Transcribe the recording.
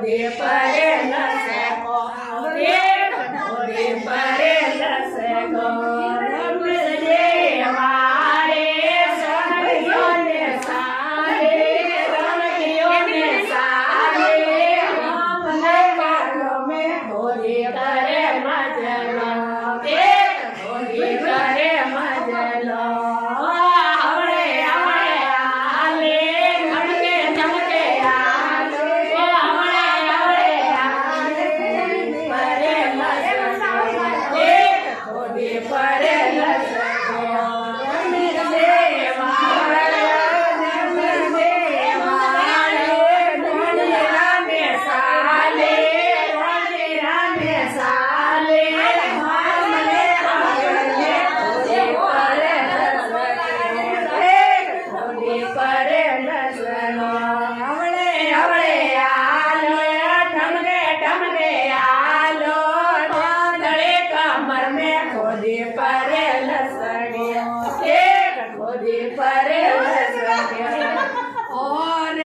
ખોદી પરે લસે ગો એક ખોદી પરે લસે ગો રમજે વારે સણગીઓને સારે રણગીઓને સારે મને કાઢો મે ખોદી કરે મજલો એક ખોદી કરે મજલો ખોદી પરે લસણી એક ખોદી પરે